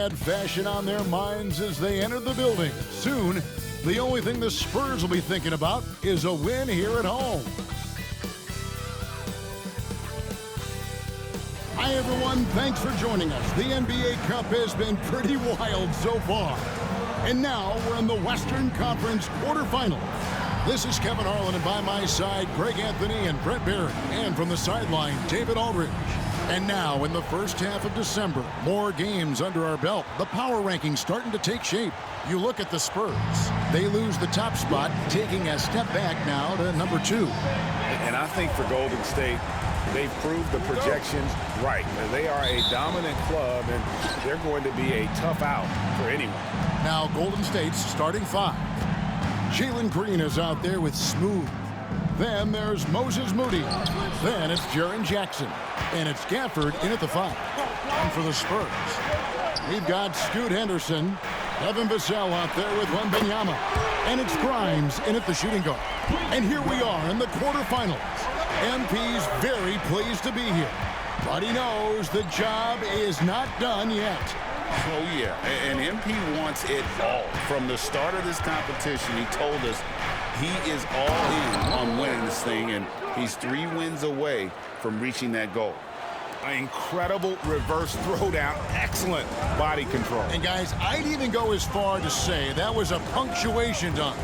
had fashion on their minds as they entered the building. Soon, the only thing the Spurs will be thinking about is a win here at home. Hi, everyone. Thanks for joining us. The NBA Cup has been pretty wild so far. And now we're in the Western Conference quarterfinals. This is Kevin Harlan, and by my side, Greg Anthony and Brett Barrett. And from the sideline, David Aldridge. And now, in the first half of December, more games under our belt. The power rankings starting to take shape. You look at the Spurs. They lose the top spot, taking a step back now to number 2. And I think for Golden State, they've proved the projections right. They are a dominant club, and they're going to be a tough out for anyone. Now, Golden State's starting 5. Jalen Green is out there with Smooth. Then there's Moses Moody. Then it's Jaren Jackson. And it's Gafford in at the 5. And for the Spurs, we've got Scoot Henderson, Devin Vassell out there with Wembanyama. And it's Grimes in at the shooting guard. And here we are in the quarterfinals. MP's very pleased to be here. But he knows the job is not done yet. Oh, yeah. And MP wants it all. From the start of this competition, he told us he is all in on winning this thing, and he's 3 wins away from reaching that goal. An incredible reverse throwdown. Excellent body control. And, guys, I'd even go as far to say that was a punctuation dunk.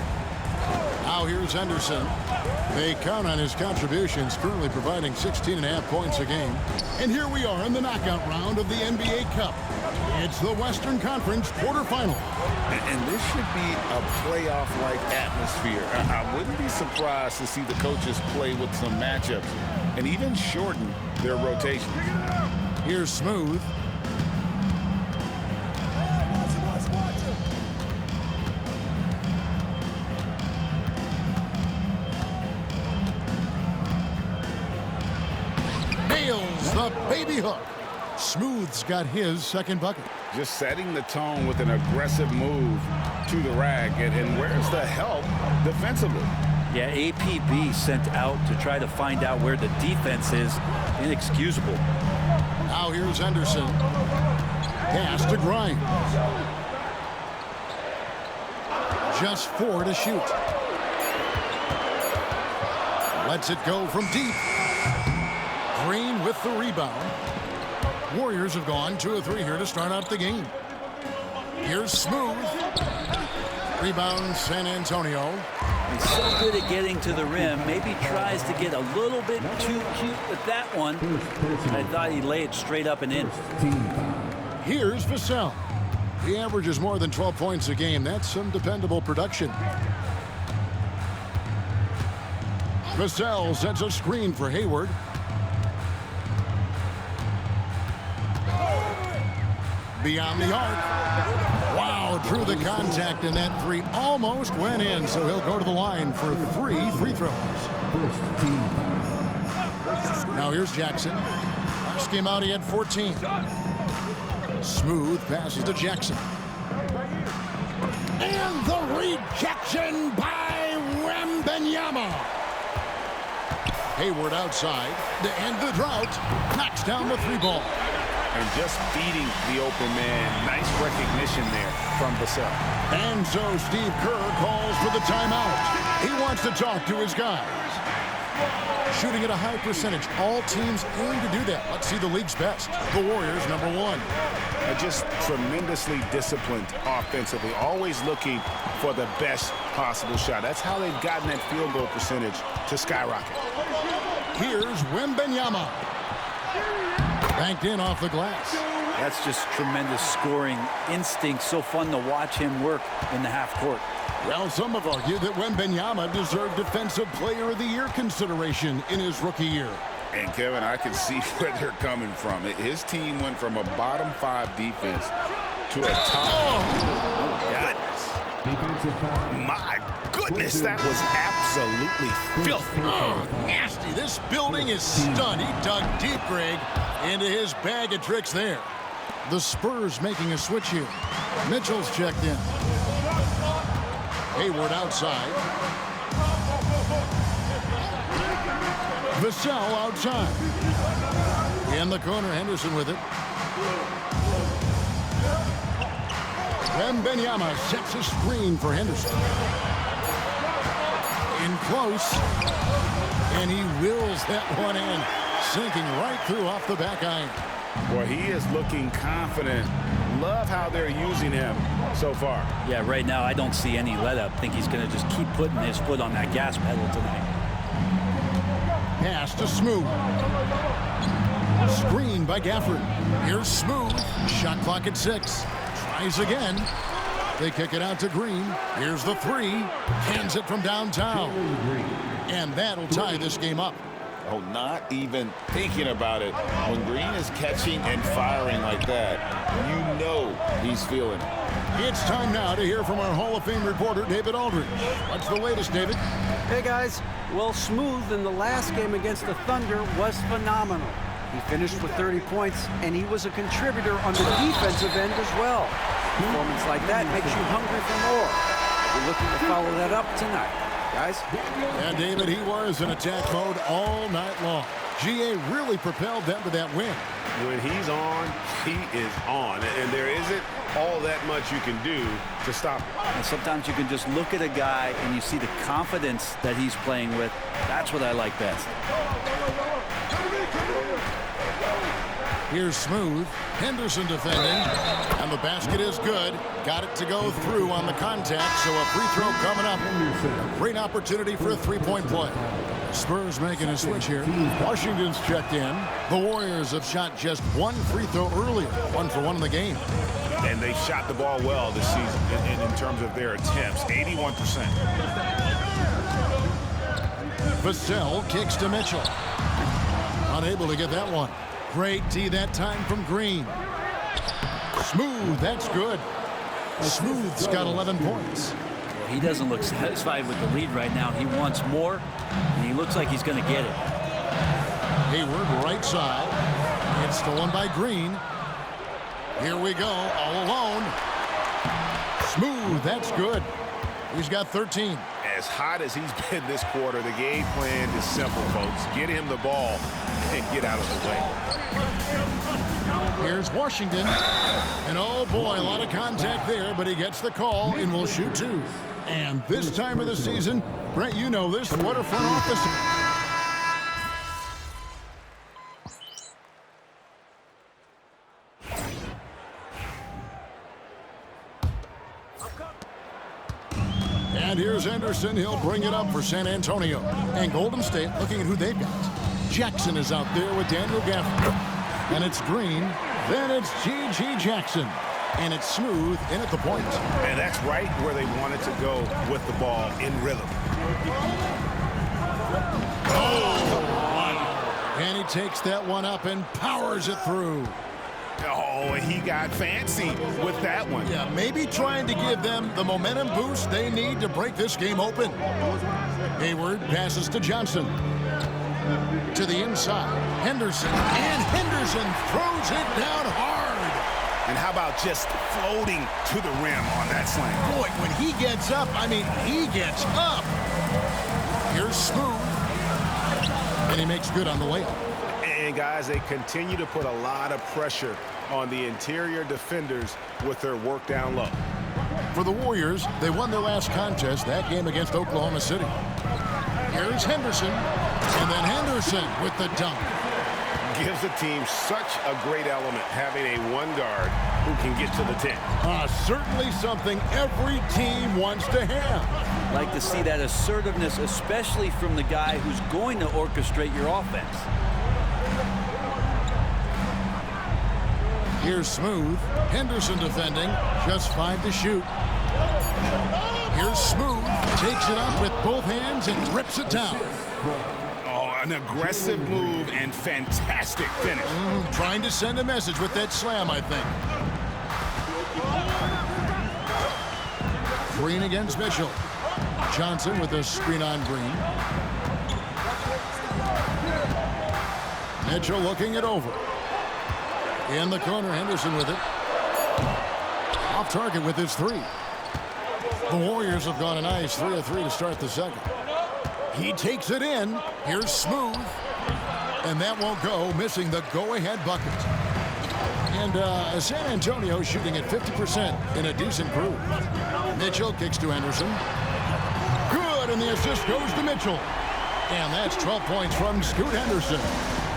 Now here's Henderson. They count on his contributions, currently providing 16.5 points a game. And here we are in the knockout round of the NBA Cup. It's the Western Conference quarterfinal. And this should be a playoff-like atmosphere. I wouldn't be surprised to see the coaches play with some matchups and even shorten their rotation. Here's Smooth. Nails the baby hook. Smooth's got his second bucket. Just setting the tone with an aggressive move to the rack. And where's the help defensively? Yeah, APB sent out to try to find out where the defense is. Inexcusable. Now here's Henderson. Pass to Grimes. Just 4 to shoot. Lets it go from deep. Green with the rebound. Warriors have gone 2 of 3 here to start out the game. Here's Smooth. Rebound San Antonio. He's so good at getting to the rim. Maybe tries to get a little bit too cute with that one. I thought he'd lay it straight up and in. Here's Vassell. He averages more than 12 points a game. That's some dependable production. Vassell sets a screen for Hayward. Beyond the arc. Wow, drew the contact, and that 3 almost went in, so he'll go to the line for 3 free throws. Now here's Jackson. Last game out, he had 14. Smooth passes to Jackson. And the rejection by Wembanyama. Hayward outside to end the drought. Knocks down the 3 ball. And just beating the open man. Nice recognition there from Vassell. And so Steve Kerr calls for the timeout. He wants to talk to his guys. Shooting at a high percentage. All teams aim to do that. Let's see the league's best. The Warriors, number 1. Just tremendously disciplined offensively. Always looking for the best possible shot. That's how they've gotten that field goal percentage to skyrocket. Here's Wembanyama. Banked in off the glass. That's just tremendous scoring instinct. So fun to watch him work in the half court. Well, some have argued that Wembanyama deserved Defensive Player of the Year consideration in his rookie year. And, Kevin, I can see where they're coming from. His team went from a bottom 5 defense to a top. Oh, my goodness, that was absolutely filthy. Oh, nasty. This building is stunned. He dug deep, Greg, into his bag of tricks there. The Spurs making a switch here. Mitchell's checked in. Hayward outside. Vassell outside. In the corner, Henderson with it. Wembanyama sets a screen for Henderson. In close. And he wills that one in. Sinking right through off the back iron. Boy, he is looking confident. Love how they're using him so far. Yeah, right now I don't see any let up. Think he's going to just keep putting his foot on that gas pedal tonight. Pass to Smooth. Screen by Gafford. Here's Smooth. Shot clock at 6. Tries again. They kick it out to Green. Here's the 3. Hands it from downtown. And that'll tie this game up. Oh, not even thinking about it. When Green is catching and firing like that, you know he's feeling it. It's time now to hear from our Hall of Fame reporter, David Aldridge. What's the latest, David? Hey, guys. Well, Smooth in the last game against the Thunder was phenomenal. He finished with 30 points, and he was a contributor on the defensive end as well. Performance like that makes you hungry for more. We're looking to follow that up tonight. Guys? And David, he was in attack mode all night long. GA really propelled them to that win. When he's on, he is on. And there isn't all that much you can do to stop him. And sometimes you can just look at a guy and you see the confidence that he's playing with. That's what I like best. Here's Smooth. Henderson defending. And the basket is good. Got it to go through on the contact, so a free throw coming up. A great opportunity for a three-point play. Spurs making a switch here. Washington's checked in. The Warriors have shot just one free throw earlier. 1 for 1 in the game. And they shot the ball well this season in terms of their attempts. 81%. Vassell kicks to Mitchell. Unable to get that one. Great D that time from Green. Smooth, that's good. Smooth's got 11 points. He doesn't look satisfied with the lead right now. He wants more, and he looks like he's going to get it. Hayward, right side. It's stolen by Green. Here we go, all alone. Smooth, that's good. He's got 13. As hot as he's been this quarter, the game plan is simple, folks. Get him the ball and get out of the way. Here's Washington. And oh boy, a lot of contact there, but he gets the call and will shoot 2. And this time of the season, Brent, you know this, what a front office. And here's Henderson. He'll bring it up for San Antonio. And Golden State looking at who they've got. Jackson is out there with Daniel Gafford. And it's Green. Then it's G.G. Jackson. And it's Smooth in at the point. And that's right where they wanted to go with the ball, in rhythm. Oh! And he takes that one up and powers it through. Oh, he got fancy with that one. Yeah, maybe trying to give them the momentum boost they need to break this game open. Hayward passes to Johnson. To the inside. Henderson. And Henderson throws it down hard. And how about just floating to the rim on that slam? Boy, when he gets up, I mean, he gets up. Here's Smooth. And he makes good on the layup. And guys, they continue to put a lot of pressure on the interior defenders with their work down low. For the Warriors, they won their last contest, that game against Oklahoma City. Here's Henderson, and then Henderson with the dunk. Gives the team such a great element having a one guard who can get to the 10. Certainly something every team wants to have. Like to see that assertiveness, especially from the guy who's going to orchestrate your offense. Here's Smooth. Henderson defending. Just 5 to shoot. Here's Smooth. Takes it up with both hands and rips it down. Oh, an aggressive move and fantastic finish. Trying to send a message with that slam, I think. Green against Mitchell. Johnson with a screen on Green. Mitchell looking it over. In the corner, Henderson with it. Off target with his 3. The Warriors have gone a nice 3 of 3 to start the second. He takes it in. Here's Smooth. And that won't go, missing the go-ahead bucket. And San Antonio shooting at 50% in a decent groove. Mitchell kicks to Henderson. Good, and the assist goes to Mitchell. And that's 12 points from Scoot Henderson.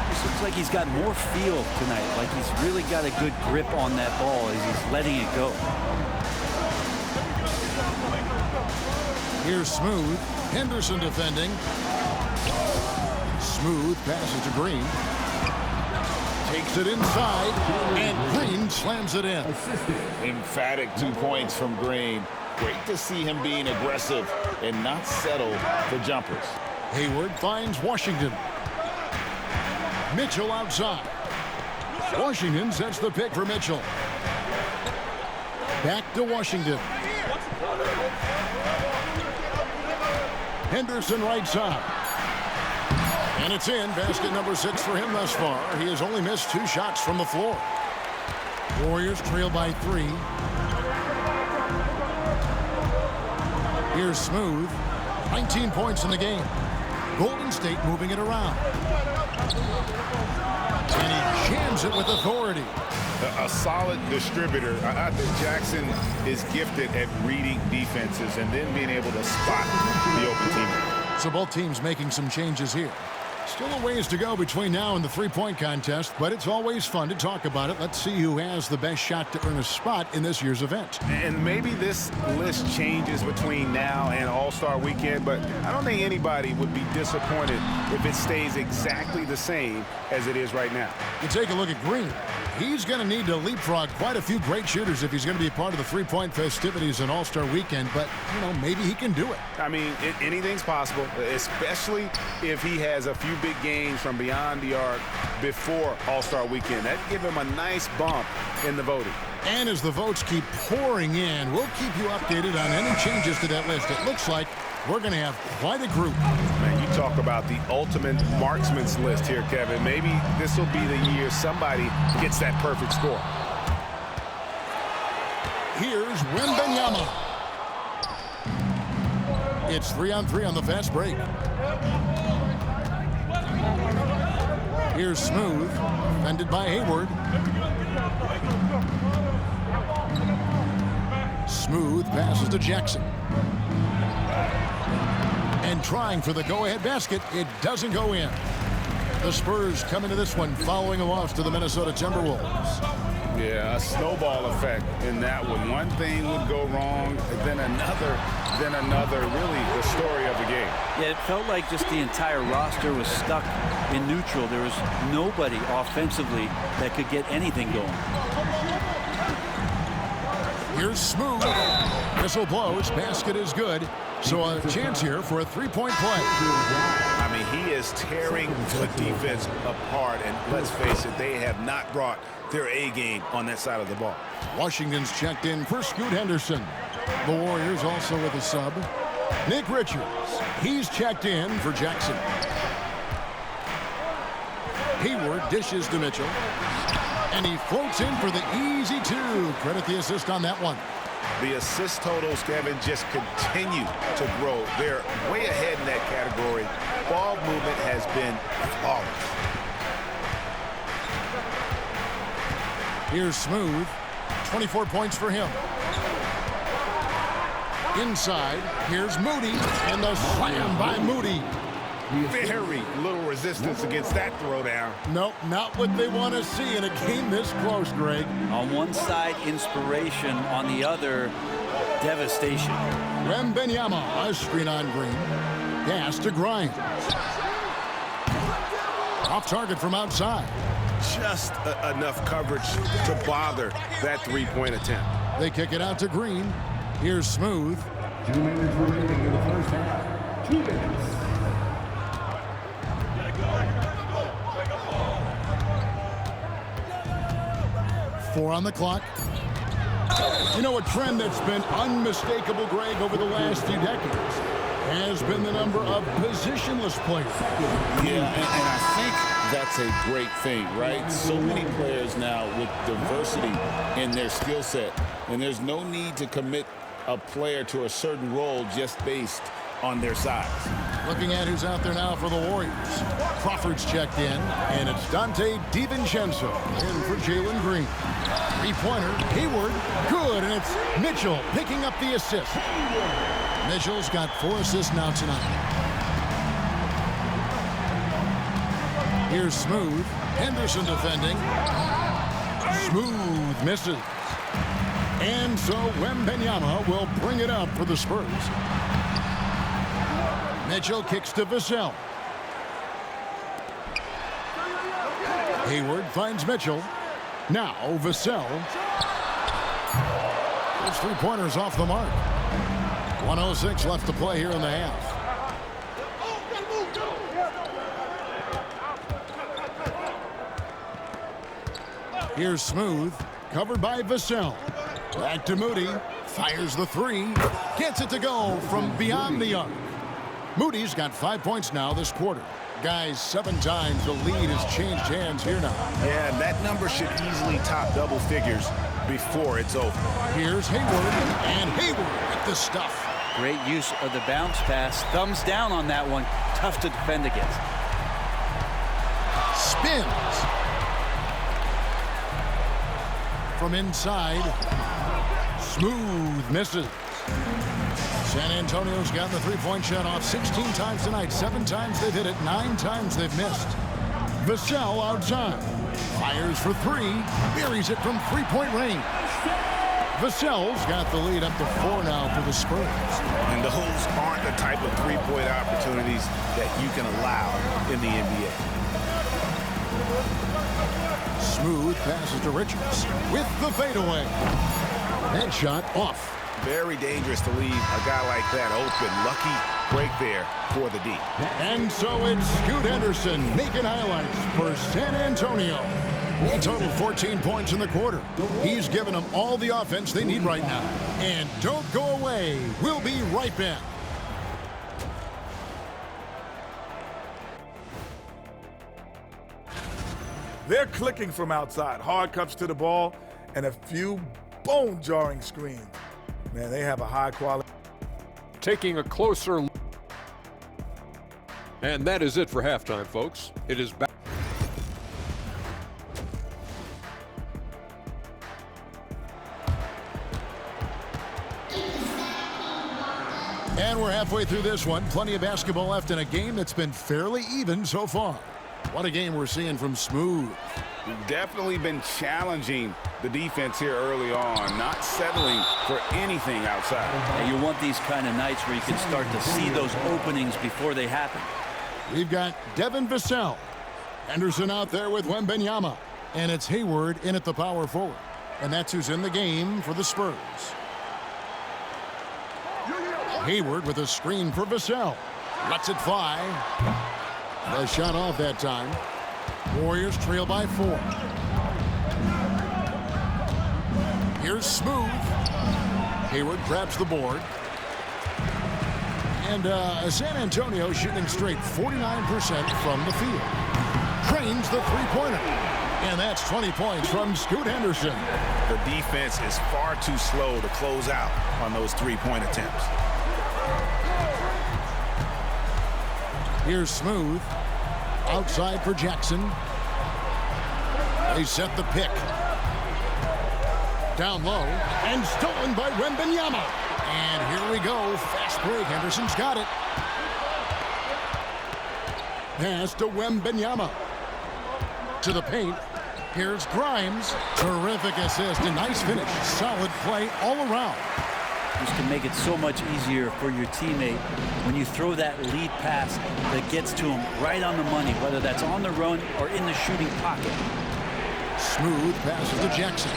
This looks like he's got more feel tonight, like he's really got a good grip on that ball as he's letting it go. Here's Smooth. Henderson defending. Smooth passes to Green. Takes it inside, and Green slams it in. Emphatic 2 points from Green. Great to see him being aggressive and not settle for jumpers. Hayward finds Washington. Mitchell outside. Washington sets the pick for Mitchell. Back to Washington. Henderson right side. And it's in. Basket number 6 for him thus far. He has only missed 2 shots from the floor. Warriors trail by 3. Here's Smooth. 19 points in the game. Golden State moving it around. And he jams it with authority. A solid distributor. I think Jackson is gifted at reading defenses and then being able to spot the open teammate. So both teams making some changes here. Still a ways to go between now and the three-point contest, but it's always fun to talk about it. Let's see who has the best shot to earn a spot in this year's event. And maybe this list changes between now and All-Star Weekend, but I don't think anybody would be disappointed if it stays exactly the same as it is right now. You take a look at Green. He's going to need to leapfrog quite a few great shooters if he's going to be a part of the three-point festivities in All-Star Weekend, but, you know, maybe he can do it. I mean, anything's possible, especially if he has a few big games from beyond the arc before All-Star Weekend. That'd give him a nice bump in the voting. And as the votes keep pouring in, we'll keep you updated on any changes to that list. It looks like we're going to have quite a group. Man, you talk about the ultimate marksman's list here, Kevin. Maybe this will be the year somebody gets that perfect score. Here's Wembanyama. It's 3-on-3 on the fast break. Here's Smooth, defended by Hayward. Smooth passes to Jackson. And trying for the go-ahead basket, it doesn't go in. The Spurs come into this one following a loss to the Minnesota Timberwolves. Yeah, a snowball effect in that one. One thing would go wrong, then another, really the story of the game. Yeah, it felt like just the entire roster was stuck in neutral. There was nobody offensively that could get anything going. Here's Smooth. Whistle blows. Basket is good. So a chance here for a three-point play. I mean, he is tearing the defense apart. And let's face it, they have not brought their A game on that side of the ball. Washington's checked in for Scoot Henderson. The Warriors also with a sub. Nick Richards. He's checked in for Jackson. Hayward dishes to Mitchell. And he floats in for the easy 2. Credit the assist on that one. The assist totals, Kevin, just continue to grow. They're way ahead in that category. Ball movement has been flawless. Here's Smooth. 24 points for him. Inside, here's Moody. And the slam by Moody. Very little resistance against that throwdown. Nope, not what they want to see in a game this close, Greg. On one side, inspiration. On the other, devastation. Wembanyama, a screen on Green. Pass to Grimes. Off target from outside. Just enough coverage to bother that three-point attempt. They kick it out to Green. Here's Smooth. 2 minutes remaining in the first half. 2 minutes. 4 on the clock. You know, a trend that's been unmistakable, Greg, over the last few decades has been the number of positionless players. Yeah, and I think that's a great thing, right? So many players now with diversity in their skill set, and there's no need to commit a player to a certain role just based on their sides. Looking at who's out there now for the Warriors. Crawford's checked in, and it's Dante DiVincenzo in for Jalen Green. Three-pointer, Hayward, good, and it's Mitchell picking up the assist. Mitchell's got 4 assists now tonight. Here's Smooth. Henderson defending. Smooth misses. And so Wembanyama will bring it up for the Spurs. Mitchell kicks to Vassell. Hayward finds Mitchell. Now Vassell. Those three-pointers off the mark. 1:06 left to play here in the half. Here's Smooth, covered by Vassell. Back to Moody, fires the three, gets it to go from beyond the arc. Moody's got 5 points now this quarter. Guys, 7 times the lead has changed hands here now. Yeah, that number should easily top double figures before it's over. Here's Hayward, and Hayward with the stuff. Great use of the bounce pass. Thumbs down on that one. Tough to defend against. Spins. From inside. Smooth misses. San Antonio's gotten the three-point shot off 16 times tonight. 7 times they've hit it, 9 times they've missed. Vassell outside. Fires for 3. Buries it from three-point range. Vassell's got the lead up to 4 now for the Spurs. And those aren't the type of three-point opportunities that you can allow in the NBA. Smooth passes to Richards with the fadeaway. Headshot off. Very dangerous to leave a guy like that open. Lucky break there for the D. And so it's Scoot Henderson making highlights for San Antonio. He totaled 14 points in the quarter. He's given them all the offense they need right now. And don't go away. We'll be right back. They're clicking from outside. Hard cuts to the ball and a few bone-jarring screens. Man, they have a high quality. Taking a closer look. And that is it for halftime, folks. It is back. And we're halfway through this one. Plenty of basketball left in a game that's been fairly even so far. What a game we're seeing from Smooth. Definitely been challenging the defense here early on, not settling for anything outside. And you want these kind of nights where you can start to see those openings before they happen. We've got Devin Vassell. Henderson out there with Wembanyama. And it's Hayward in at the power forward. And that's who's in the game for the Spurs. Hayward with a screen for Vassell. Lets it fly. The shot off that time. Warriors trail by 4. Here's Smooth. Hayward grabs the board. And San Antonio shooting straight 49% from the field. Drains the three-pointer. And that's 20 points from Scoot Henderson. The defense is far too slow to close out on those three-point attempts. Here's Smooth. Outside for Jackson. They set the pick. Down low. And stolen by Wembanyama. And here we go. Fast break. Henderson's got it. Pass to Wembanyama. To the paint. Here's Grimes. Terrific assist. A nice finish. Solid play all around. This can make it so much easier for your teammate when you throw that lead pass that gets to him right on the money, whether that's on the run or in the shooting pocket. Smooth passes to Jackson.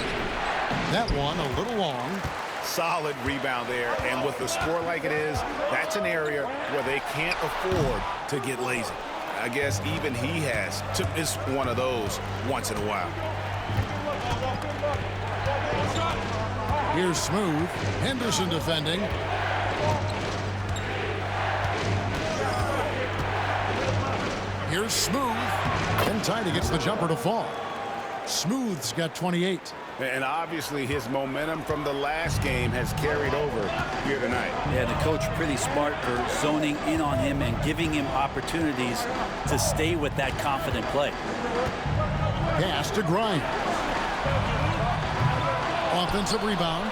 That one a little long. Solid rebound there, and with the score like it is, that's an area where they can't afford to get lazy. I guess even he has took this one of those once in a while. Here's Smooth. Henderson defending. Here's Smooth. And Tiny gets the jumper to fall. Smooth's got 28. And obviously his momentum from the last game has carried over here tonight. Yeah, the coach pretty smart for zoning in on him and giving him opportunities to stay with that confident play. Pass to Grimes. Offensive rebound.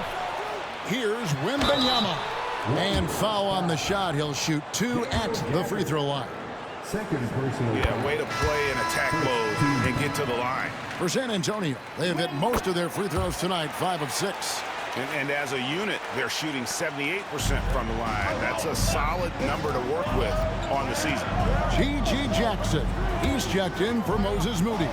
Here's Wembanyama. And foul on the shot. He'll shoot 2 at the free throw line. Second personal. Yeah, way to play in attack mode and get to the line. For San Antonio, they have hit most of their free throws tonight, 5 of 6. And as a unit, they're shooting 78% from the line. That's a solid number to work with on the season. G.G. Jackson, he's checked in for Moses Moody.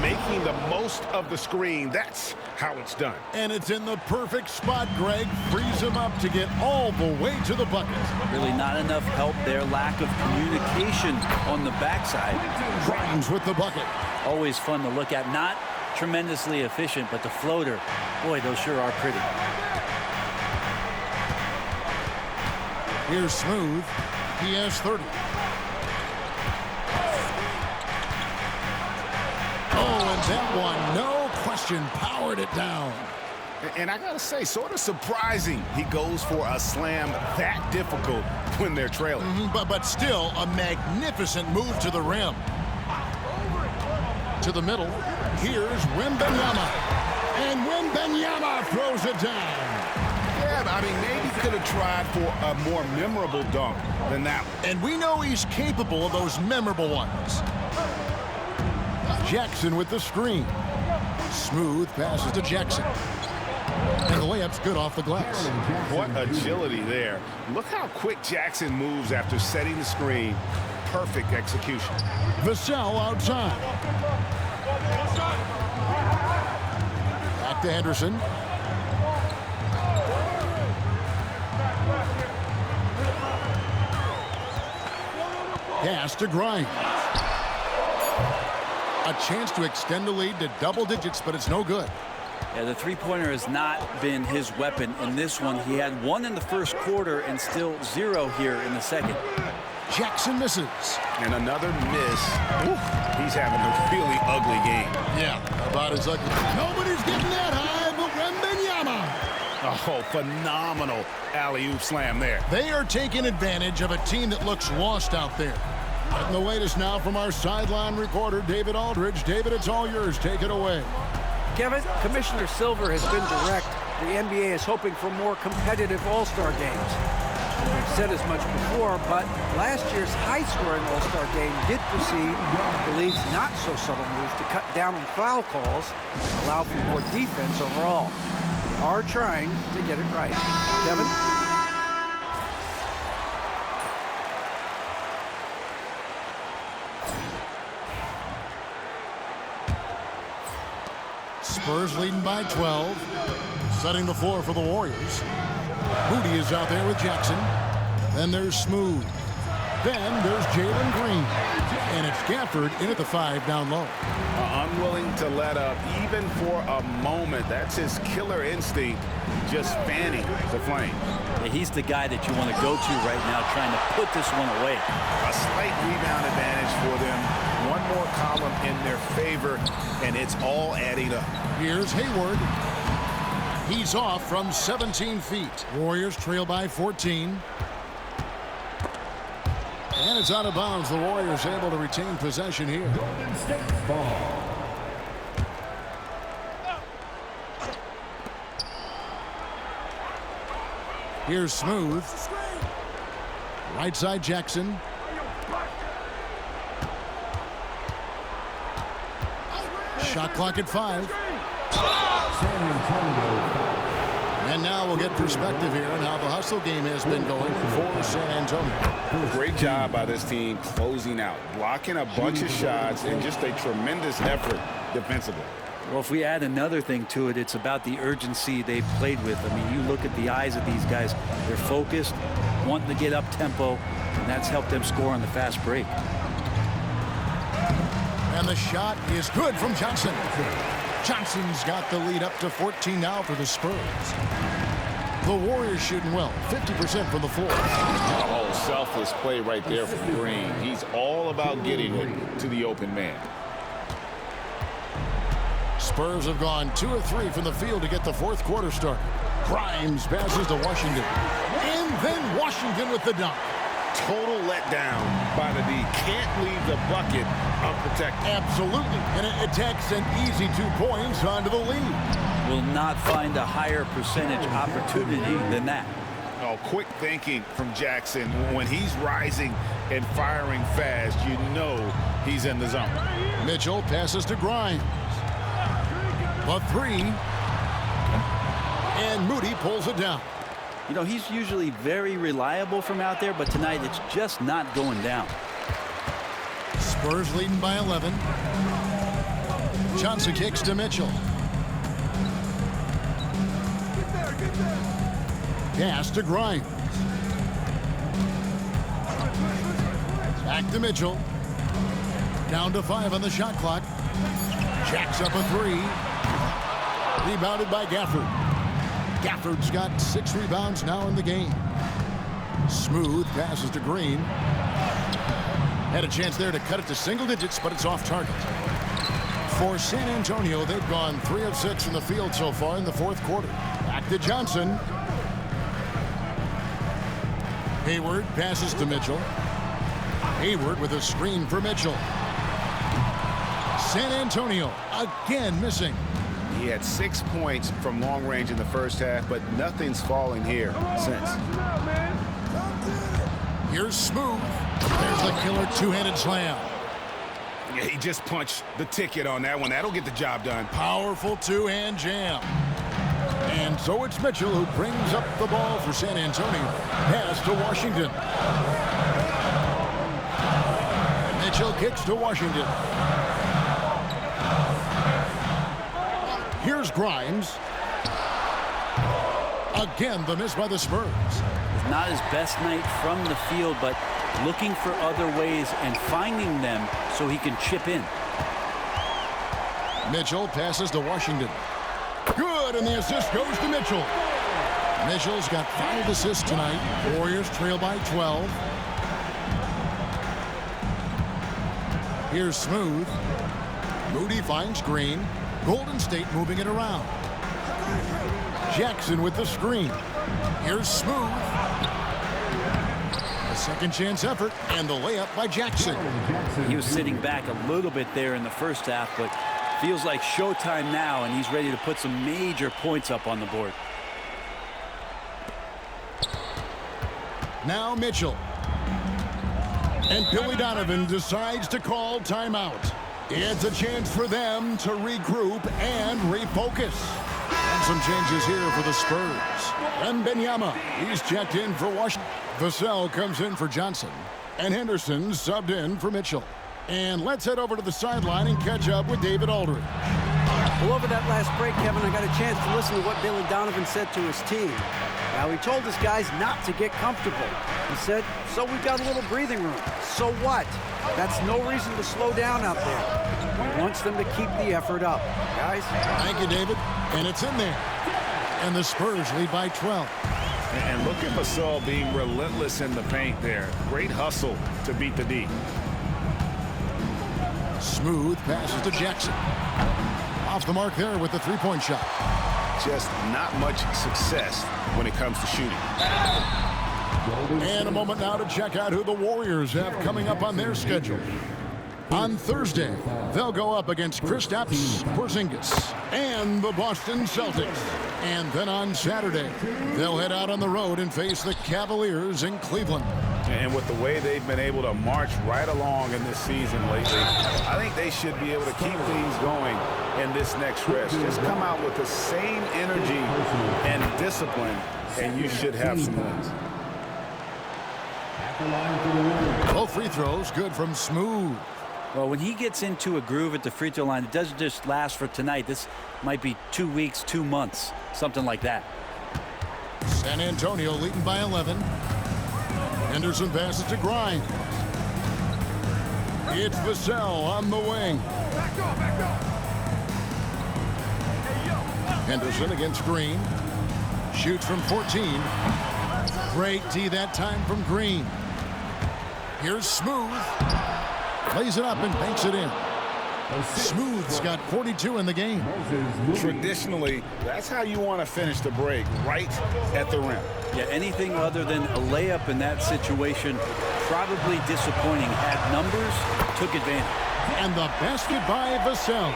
Making the most of the screen, that's how it's done. And it's in the perfect spot, Greg. Frees him up to get all the way to the bucket. Really not enough help there. Lack of communication on the backside. Grimes with the bucket. Always fun to look at. Not tremendously efficient, but the floater, boy, those sure are pretty. Here's Smooth. He has 30. Oh, and that one, no question, powered it down. And I gotta say, sort of surprising he goes for a slam that difficult when they're trailing. But still a magnificent move to the rim. To the middle. Here's Wembanyama. And Wembanyama throws it down. Yeah, I mean, maybe could have tried for a more memorable dunk than that one. And we know he's capable of those memorable ones. Jackson with the screen. Smooth passes to Jackson. And the layup's good off the glass. What agility there. Look how quick Jackson moves after setting the screen. Perfect execution. Vassell outside. Back to Henderson. Pass to Grimes. A chance to extend the lead to double digits, but it's no good. Yeah, the three-pointer has not been his weapon in this one. He had 1 in the first quarter and still 0 here in the second. Jackson misses. And another miss. Ooh, he's having a really ugly game. Yeah, about as ugly. Nobody's getting that high, but Wembanyama. Oh, phenomenal alley-oop slam there. They are taking advantage of a team that looks lost out there. And the latest now from our sideline reporter, David Aldridge. David, it's all yours. Take it away. Kevin, Commissioner Silver has been direct. The NBA is hoping for more competitive All-Star games. We've said as much before, but last year's high-scoring All-Star game did precede the league's not-so-subtle move to cut down on foul calls and allow for more defense overall. They are trying to get it right. Kevin? Spurs leading by 12. Setting the floor for the Warriors. Moody is out there with Jackson. Then there's Smooth. Then there's Jalen Green. And it's Gafford in at the 5 down low. Unwilling to let up even for a moment. That's his killer instinct, just fanning the flame. Yeah, he's the guy that you want to go to right now, trying to put this one away. A slight rebound advantage for them. One more column in their favor, and it's all adding up. Here's Hayward. He's off from 17 feet. Warriors trail by 14. And it's out of bounds. The Warriors able to retain possession here. Golden State ball. Here's Smooth. Right side Jackson. Shot clock at 5. San Antonio. And now we'll get perspective here on how the hustle game has been going for San Antonio. Great job by this team closing out, blocking a bunch of shots, and just a tremendous effort defensively. Well, if we add another thing to it, it's about the urgency they've played with. I mean, you look at the eyes of these guys. They're focused, wanting to get up tempo, and that's helped them score on the fast break. And the shot is good from Johnson. Johnson's got the lead up to 14 now for the Spurs. The Warriors shooting well, 50% from the floor. Oh, selfless play right there from Green. He's all about getting it to the open man. Spurs have gone 2 of 3 from the field to get the fourth quarter started. Grimes passes to Washington. And then Washington with the dunk. Total letdown by the D. Can't leave the bucket unprotected. Absolutely. And it takes an easy 2 points onto the lead. Will not find a higher percentage opportunity than that. Oh, quick thinking from Jackson. When he's rising and firing fast, you know he's in the zone. Mitchell passes to Grimes. A 3. And Moody pulls it down. You know, he's usually very reliable from out there, but tonight it's just not going down. Spurs leading by 11. Johnson kicks to Mitchell. Pass to Grimes. Back to Mitchell. Down to 5 on the shot clock. Jacks up a 3. Rebounded by Gafford. Gafford's got 6 rebounds now in the game. Smooth passes to Green. Had a chance there to cut it to single digits, but it's off target. For San Antonio, they've gone 3 of 6 from the field so far in the fourth quarter. Back to Johnson. Hayward passes to Mitchell. Hayward with a screen for Mitchell. San Antonio again missing. He had 6 points from long range in the first half, but nothing's falling here since. Here's Smooth. There's the killer two-handed slam. Yeah, he just punched the ticket on that one. That'll get the job done. Powerful two-hand jam. And so it's Mitchell who brings up the ball for San Antonio. Pass to Washington. Mitchell kicks to Washington. Here's Grimes. Again, the miss by the Spurs. Not his best night from the field, but looking for other ways and finding them so he can chip in. Mitchell passes to Washington. Good, and the assist goes to Mitchell. Mitchell's got 5 assists tonight. Warriors trail by 12. Here's Smooth. Moody finds Green. Golden State moving it around. Jackson with the screen. Here's Smooth. A second chance effort, and the layup by Jackson. He was sitting back a little bit there in the first half, but feels like showtime now, and he's ready to put some major points up on the board. Now Mitchell. And Billy Donovan decides to call timeout. It's a chance for them to regroup and refocus. And some changes here for the Spurs. Wembanyama, he's checked in for Washington. Vassell comes in for Johnson. And Henderson subbed in for Mitchell. And let's head over to the sideline and catch up with David Aldridge. Well, over that last break, Kevin, I got a chance to listen to what Billy Donovan said to his team. Now, he told his guys not to get comfortable. He said, so we've got a little breathing room. So what? That's no reason to slow down out there. He wants them to keep the effort up. Guys? Thank you, David. And it's in there. And the Spurs lead by 12. And look at Vassell being relentless in the paint there. Great hustle to beat the D. Smooth passes to Jackson. Off the mark there with the three-point shot. Just not much success when it comes to shooting. And a moment now to check out who the Warriors have coming up on their schedule. On Thursday, they'll go up against Kristaps Porzingis and the Boston Celtics. And then on Saturday, they'll head out on the road and face the Cavaliers in Cleveland. And with the way they've been able to march right along in this season lately, I think they should be able to keep things going in this next stretch. Just come out with the same energy and discipline, and you should have some wins. Both free throws good from Smooth. Well, when he gets into a groove at the free throw line, it doesn't just last for tonight. This might be 2 weeks, 2 months, something like that. San Antonio leading by 11. Henderson passes to Grimes. It's Vassell on the wing. Henderson against Green. Shoots from 14. Great D that time from Green. Here's Smooth. Lays it up and banks it in. Smooth's got 42 in the game. Traditionally, that's how you want to finish the break, right at the rim. Yeah, anything other than a layup in that situation, probably disappointing. Had numbers, took advantage. And the basket by Vassell.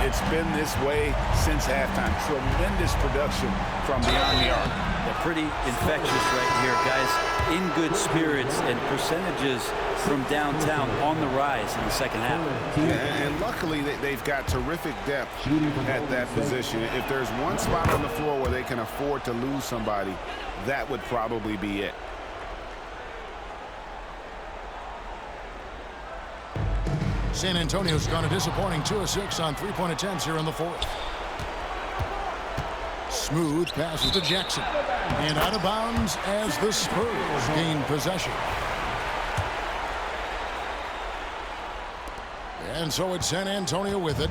It's been this way since halftime. Tremendous production from beyond the arc. Yeah, pretty infectious right here, guys. In good spirits and percentages from downtown on the rise in the second half. Yeah, and luckily they've got terrific depth at that position. If there's one spot on the floor where they can afford to lose somebody, that would probably be it. San Antonio's gone a disappointing 2 of 6 on three-point attempts here in the fourth. Smooth passes to Jackson. And out of bounds as the Spurs gain possession. And so it's San Antonio with it.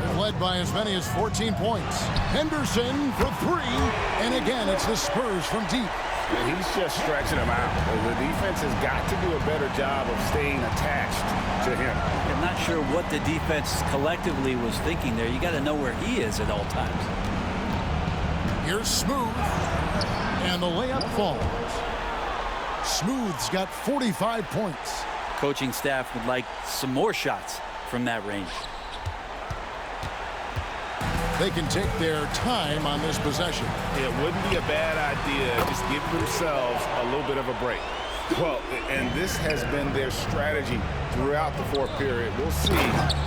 They're led by as many as 14 points. Henderson for 3. And again, it's the Spurs from deep. And he's just stretching them out. The defense has got to do a better job of staying attached to him. I'm not sure what the defense collectively was thinking there. You got to know where he is at all times. Here's Smooth. And the layup falls. Smooth's got 45 points. Coaching staff would like some more shots from that range. They can take their time on this possession. It wouldn't be a bad idea just give themselves a little bit of a break. Well, and this has been their strategy throughout the fourth period. We'll see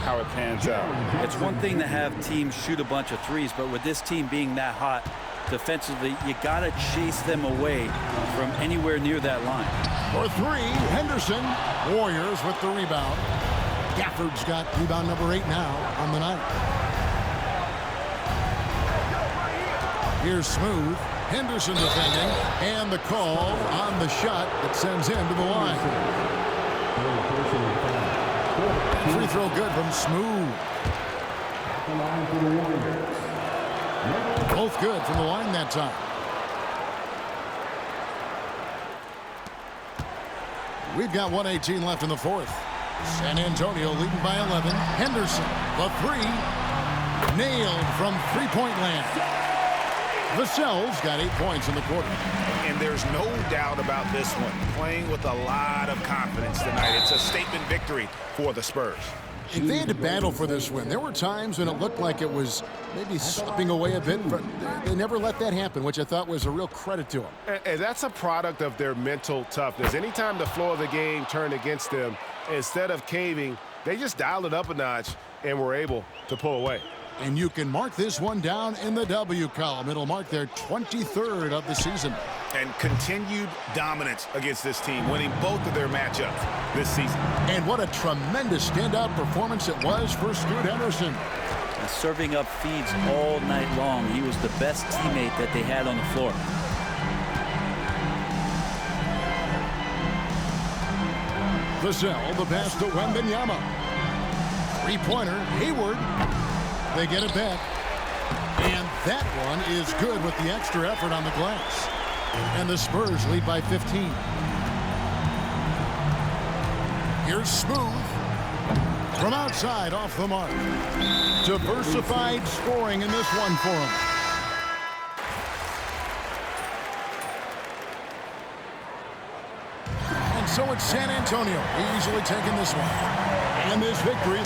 how it pans out. It's one thing to have teams shoot a bunch of threes, but with this team being that hot defensively, you got to chase them away from anywhere near that line. For 3, Henderson. Warriors with the rebound. Gafford's got rebound number 8 now on the night. Here's Smooth. Henderson defending. And the call on the shot that sends him to the line. Free throw good from Smooth. Both good from the line that time. We've got 1:18 left in the fourth. San Antonio leading by 11. Henderson, the 3. Nailed from three-point land. Vassell's got 8 points in the quarter. And there's no doubt about this one. Playing with a lot of confidence tonight. It's a statement victory for the Spurs. If they had to battle for this win, there were times when it looked like it was maybe slipping away a bit, but they never let that happen, which I thought was a real credit to them. And that's a product of their mental toughness. Anytime the flow of the game turned against them, instead of caving, they just dialed it up a notch and were able to pull away. And you can mark this one down in the W column. It'll mark their 23rd of the season. And continued dominance against this team, winning both of their matchups this season. And what a tremendous standout performance it was for Scoot Henderson. And serving up feeds all night long. He was the best teammate that they had on the floor. Vassell, the pass to Wembanyama. Three-pointer, Hayward. They get it back. And that one is good with the extra effort on the glass. And the Spurs lead by 15. Here's Smooth. From outside, off the mark. Diversified scoring in this one for him. And so it's San Antonio easily taking this one. And this victory